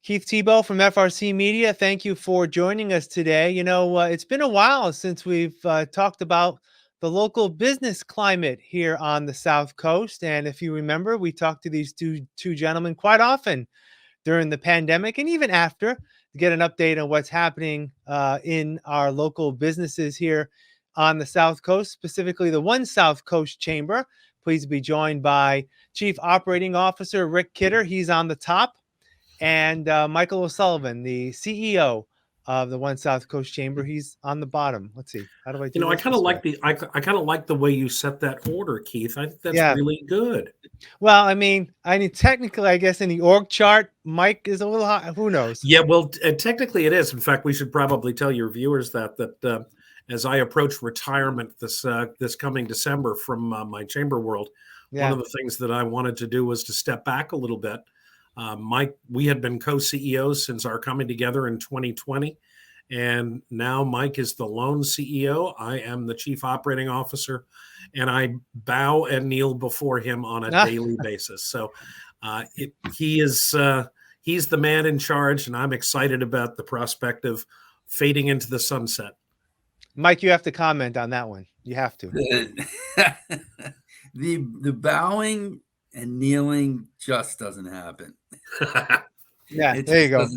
Keith Tebow from FRCmedia. Thank you for joining us today. It's been a while since we've talked about the local business climate here on the South Coast. And if you remember, we talked to these two gentlemen quite often during the pandemic and even after to get an update on what's happening in our local businesses here on the South Coast, specifically the One SouthCoast Chamber. Pleased to be joined by Chief Operating Officer Rick Kidder. He's on the top, and Michael O'Sullivan, the CEO of the One SouthCoast Chamber. He's on the bottom. Let's see. How do I do I this? kind of like the way you set that order, Keith. I think that's Yeah. really good. Well, technically, I guess in the org chart, Mike is a little high. Who knows? Yeah, well, technically it is. In fact, we should probably tell your viewers that as I approach retirement this coming December from my chamber world, one of the things that I wanted to do was to step back a little bit. Mike, we had been co-CEOs since our coming together in 2020. And now Mike is the lone CEO. I am the chief operating officer, and I bow and kneel before him on a daily basis. So he's the man in charge, and I'm excited about the prospect of fading into the sunset. Mike, you have to comment on that one. You have to. The bowing and kneeling just doesn't happen. Yeah, there you go.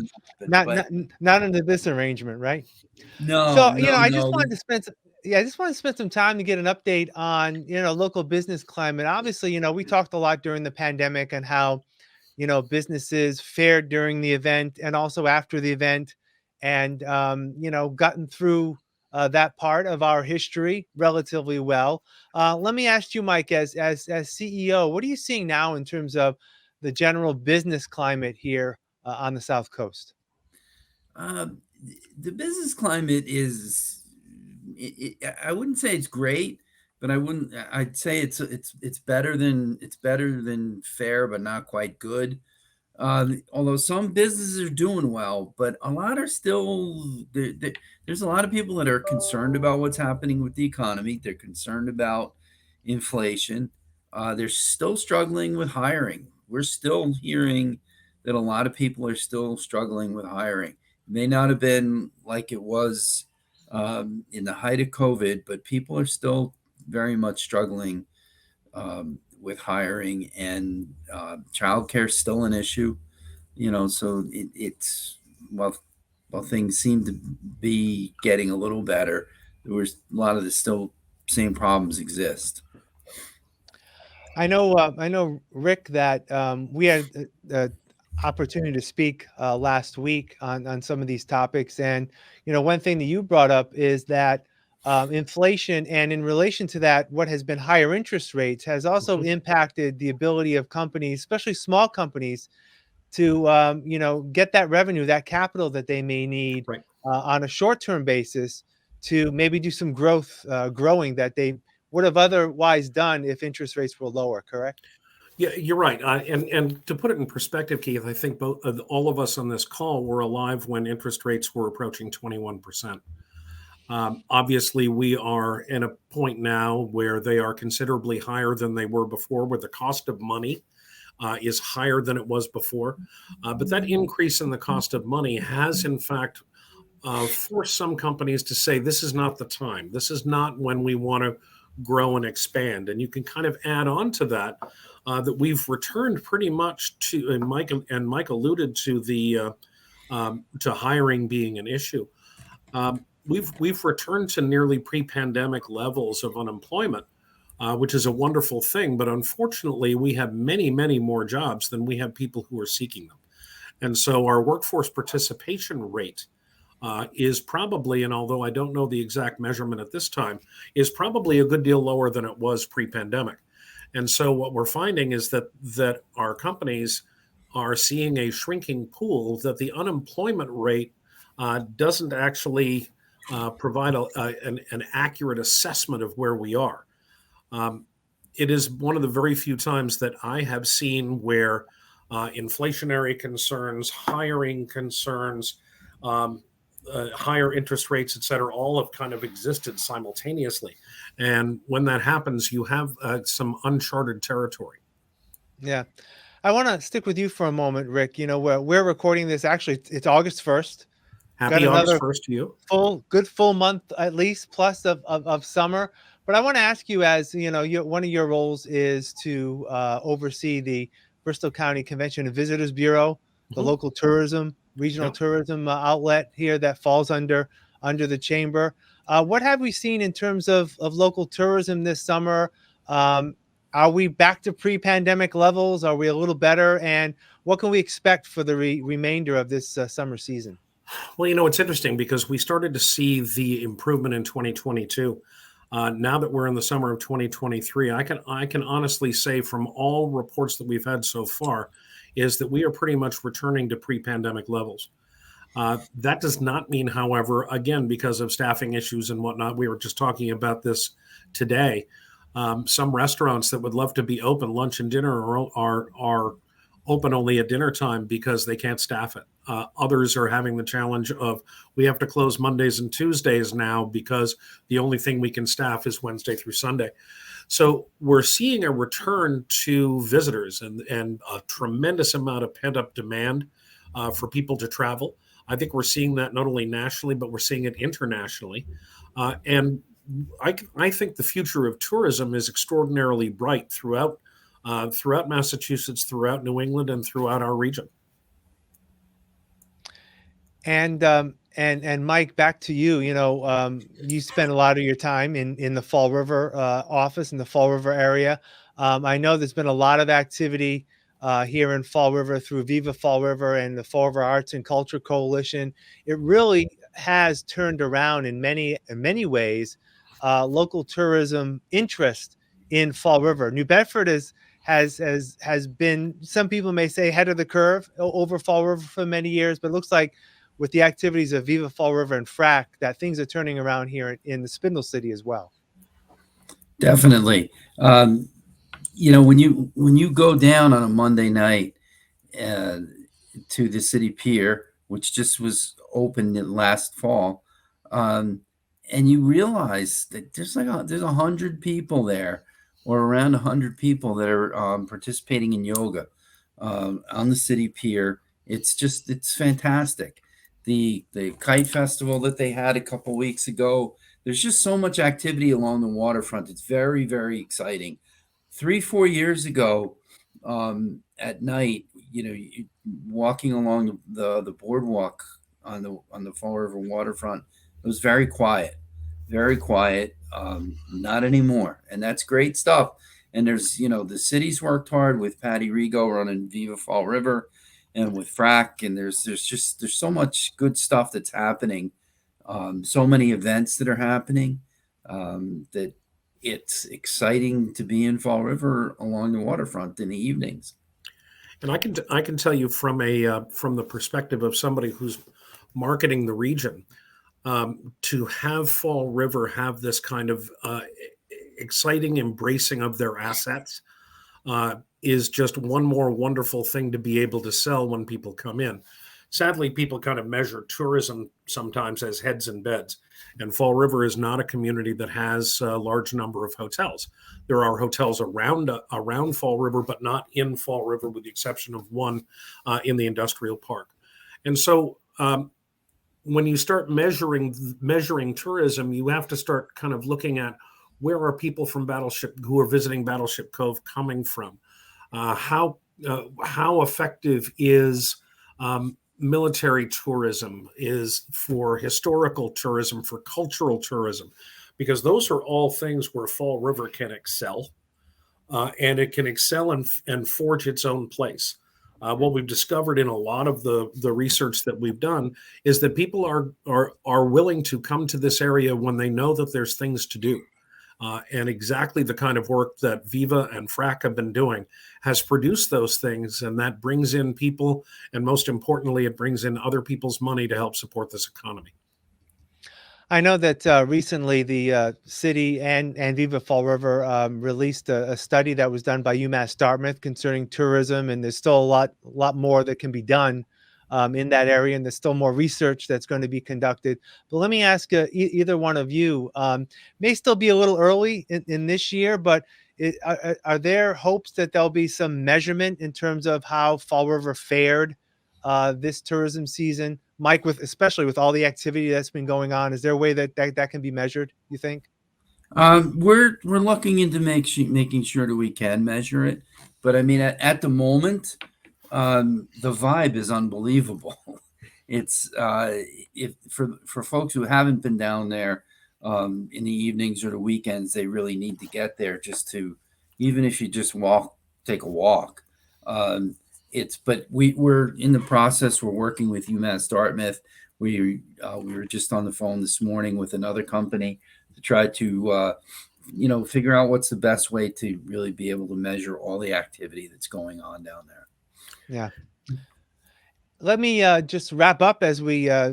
Not into this arrangement, right? No. So I just wanted to spend some time to get an update on local business climate. Obviously, we talked a lot during the pandemic and how businesses fared during the event and also after the event, and gotten through that part of our history relatively well. Let me ask you, Mike, as CEO, what are you seeing now in terms of the general business climate here on the South Coast? The business climate is, I wouldn't say it's great, but I'd say it's better than fair, but not quite good. Although some businesses are doing well, but a lot are still there's a lot of people that are concerned about what's happening with the economy. They're concerned about inflation. They're still struggling with hiring. We're still hearing that a lot of people are still struggling with hiring. It may not have been like it was in the height of COVID, but people are still very much struggling with hiring, and childcare is still an issue. So it's while things seem to be getting a little better, a lot of the still same problems exist. I know, Rick, that we had the opportunity to speak last week on some of these topics, and one thing that you brought up is that inflation, and in relation to that, what has been higher interest rates has also impacted the ability of companies, especially small companies, to get that revenue, that capital that they may need on a short-term basis to maybe do some growing that they would have otherwise done if interest rates were lower. Correct? Yeah, you're right. And to put it in perspective, Keith, I think all of us on this call were alive when interest rates were approaching 21%. Obviously, we are in a point now where they are considerably higher than they were before, where the cost of money is higher than it was before. But that increase in the cost of money has, in fact, forced some companies to say, this is not the time. This is not when we want to grow and expand. And you can kind of add on to that, that we've returned pretty much to, and Mike alluded to the to hiring being an issue. We've returned to nearly pre-pandemic levels of unemployment, which is a wonderful thing. But unfortunately, we have many, many more jobs than we have people who are seeking them. And so our workforce participation rate is probably, and although I don't know the exact measurement at this time, is probably a good deal lower than it was pre-pandemic. And so what we're finding is that our companies are seeing a shrinking pool, that the unemployment rate doesn't actually provide an accurate assessment of where we are. It is one of the very few times that I have seen where inflationary concerns, hiring concerns, higher interest rates, et cetera, all have kind of existed simultaneously. And when that happens, you have some uncharted territory. Yeah. I want to stick with you for a moment, Rick. You know, we're recording this. Actually, it's August 1st. Got Happy August another 1st to you. good full month at least plus of summer. But I want to ask you, as you know, one of your roles is to oversee the Bristol County Convention and Visitors Bureau, the Mhm. local tourism, regional Yeah. tourism outlet here that falls under the chamber. What have we seen in terms of local tourism this summer? Um, are we back to pre-pandemic levels? Are we a little better? And what can we expect for the remainder of this summer season? Well, you know, it's interesting because we started to see the improvement in 2022. Now that we're in the summer of 2023, I can honestly say from all reports that we've had so far, is that we are pretty much returning to pre-pandemic levels. That does not mean, however, again, because of staffing issues and whatnot, we were just talking about this today. Some restaurants that would love to be open, lunch and dinner, are open only at dinner time because they can't staff it. Others are having the challenge of we have to close Mondays and Tuesdays now because the only thing we can staff is Wednesday through Sunday. So we're seeing a return to visitors and a tremendous amount of pent up demand for people to travel. I think we're seeing that not only nationally, but we're seeing it internationally. And I think the future of tourism is extraordinarily bright throughout Massachusetts, throughout New England, and throughout our region. And Mike, back to you. You know, you spend a lot of your time in the Fall River office in the Fall River area. I know there's been a lot of activity here in Fall River through Viva Fall River and the Fall River Arts and Culture Coalition. It really has turned around in many ways local tourism interest in Fall River. New Bedford has been, some people may say, ahead of the curve over Fall River for many years, but it looks like with the activities of Viva Fall River and FRAC, that things are turning around here in the Spindle City as well. Definitely. You know, when you go down on a Monday night uh, to the city pier, which just was opened last fall, um, and you realize that there's 100 people there, or around 100 people that are participating in yoga on the city pier. It's fantastic. The kite festival that they had a couple weeks ago. There's just so much activity along the waterfront. It's very, very exciting. 3 4 years ago, at night, walking along the boardwalk on the Fall River waterfront, it was very quiet, very quiet. Not anymore, and that's great stuff. And the city's worked hard with Patty Rigo running Viva Fall River, and with FRAC, and there's so much good stuff that's happening. So many events that are happening, that it's exciting to be in Fall River along the waterfront in the evenings. And I can tell you from the perspective of somebody who's marketing the region, to have Fall River have this kind of exciting embracing of their assets is just one more wonderful thing to be able to sell when people come in. Sadly, people kind of measure tourism sometimes as heads and beds, and Fall River is not a community that has a large number of hotels. There are hotels around Fall River, but not in Fall River, with the exception of one in the industrial park. And so, when you start measuring tourism, you have to start kind of looking at where are people from Battleship who are visiting Battleship Cove coming from. How effective is military tourism, is for historical tourism, for cultural tourism, because those are all things where Fall River can excel, and it can excel and forge its own place. What we've discovered in a lot of the research that we've done is that people are willing to come to this area when they know that there's things to do. And exactly the kind of work that Viva and FRAC have been doing has produced those things, and that brings in people, and most importantly, it brings in other people's money to help support this economy. I know that recently the city and Viva Fall River released a study that was done by UMass Dartmouth concerning tourism, and there's still a lot more that can be done in that area, and there's still more research that's going to be conducted. But let me ask either one of you, may still be a little early in this year, but Are there hopes that there'll be some measurement in terms of how Fall River fared this tourism season, Mike? Especially with all the activity that's been going on, is there a way that can be measured, you think? We're looking into making sure that we can measure it, but I mean, at the moment, the vibe is unbelievable. It's if for folks who haven't been down there in the evenings or the weekends, they really need to get there just to, even if you just take a walk. But we're in the process. We're working with UMass Dartmouth. We were just on the phone this morning with another company to try to figure out what's the best way to really be able to measure all the activity that's going on down there. Yeah. Let me just wrap up as we got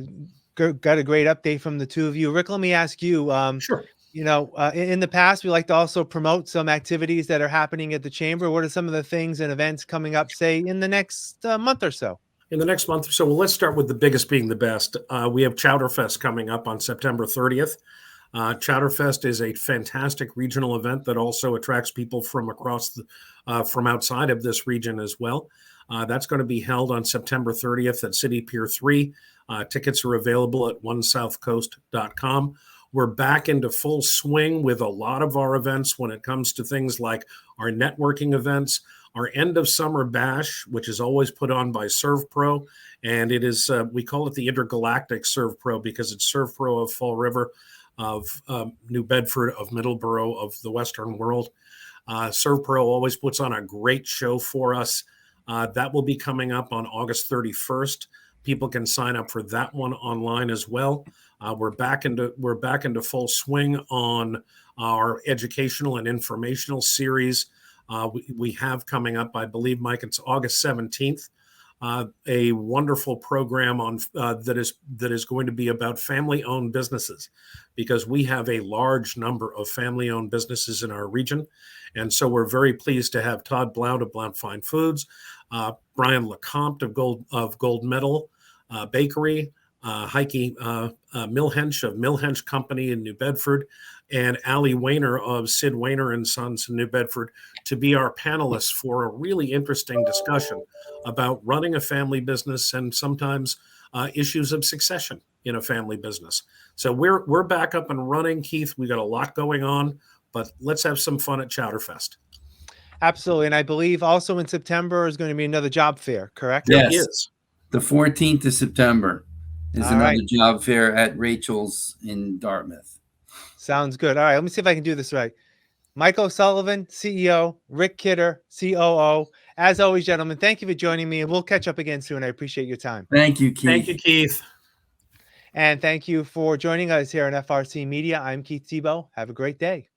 a great update from the two of you. Rick, let me ask you, Sure. in the past, we like to also promote some activities that are happening at the chamber. What are some of the things and events coming up, say, in the next month or so? In the next month or so, well, let's start with the biggest being the best. We have Chowderfest coming up on September 30th. Chowderfest is a fantastic regional event that also attracts people from from outside of this region as well. That's going to be held on September 30th at City Pier 3. Tickets are available at onesouthcoast.com. We're back into full swing with a lot of our events when it comes to things like our networking events, our end of summer bash, which is always put on by ServPro. And it is, we call it the Intergalactic ServPro because it's ServPro of Fall River, of New Bedford, of Middleborough, of the Western world. ServPro always puts on a great show for us. That will be coming up on August 31st. People can sign up for that one online as well. We're back into full swing on our educational and informational series. We have coming up, I believe, Mike, it's August 17th. A wonderful program on that is going to be about family-owned businesses, because we have a large number of family-owned businesses in our region, and so we're very pleased to have Todd Blount of Blount Fine Foods, Brian LeCompte of Gold Medal Bakery, Heike Milhench of Milhench Company in New Bedford, and Allie Weiner of Sid Weiner and Sons in New Bedford to be our panelists for a really interesting discussion about running a family business and sometimes issues of succession in a family business. So we're back up and running, Keith. We got a lot going on, but let's have some fun at Chowderfest. Absolutely. And I believe also in September is going to be another job fair, correct? Yes. There is. The 14th of September is All another right. job fair at Rachel's in Dartmouth. Sounds good. All right. Let me see if I can do this right. Mike O'Sullivan, CEO, Rick Kidder, COO. As always, gentlemen, thank you for joining me, and we'll catch up again soon. I appreciate your time. Thank you, Keith. Thank you, Keith. And thank you for joining us here on FRC Media. I'm Keith Tebow. Have a great day.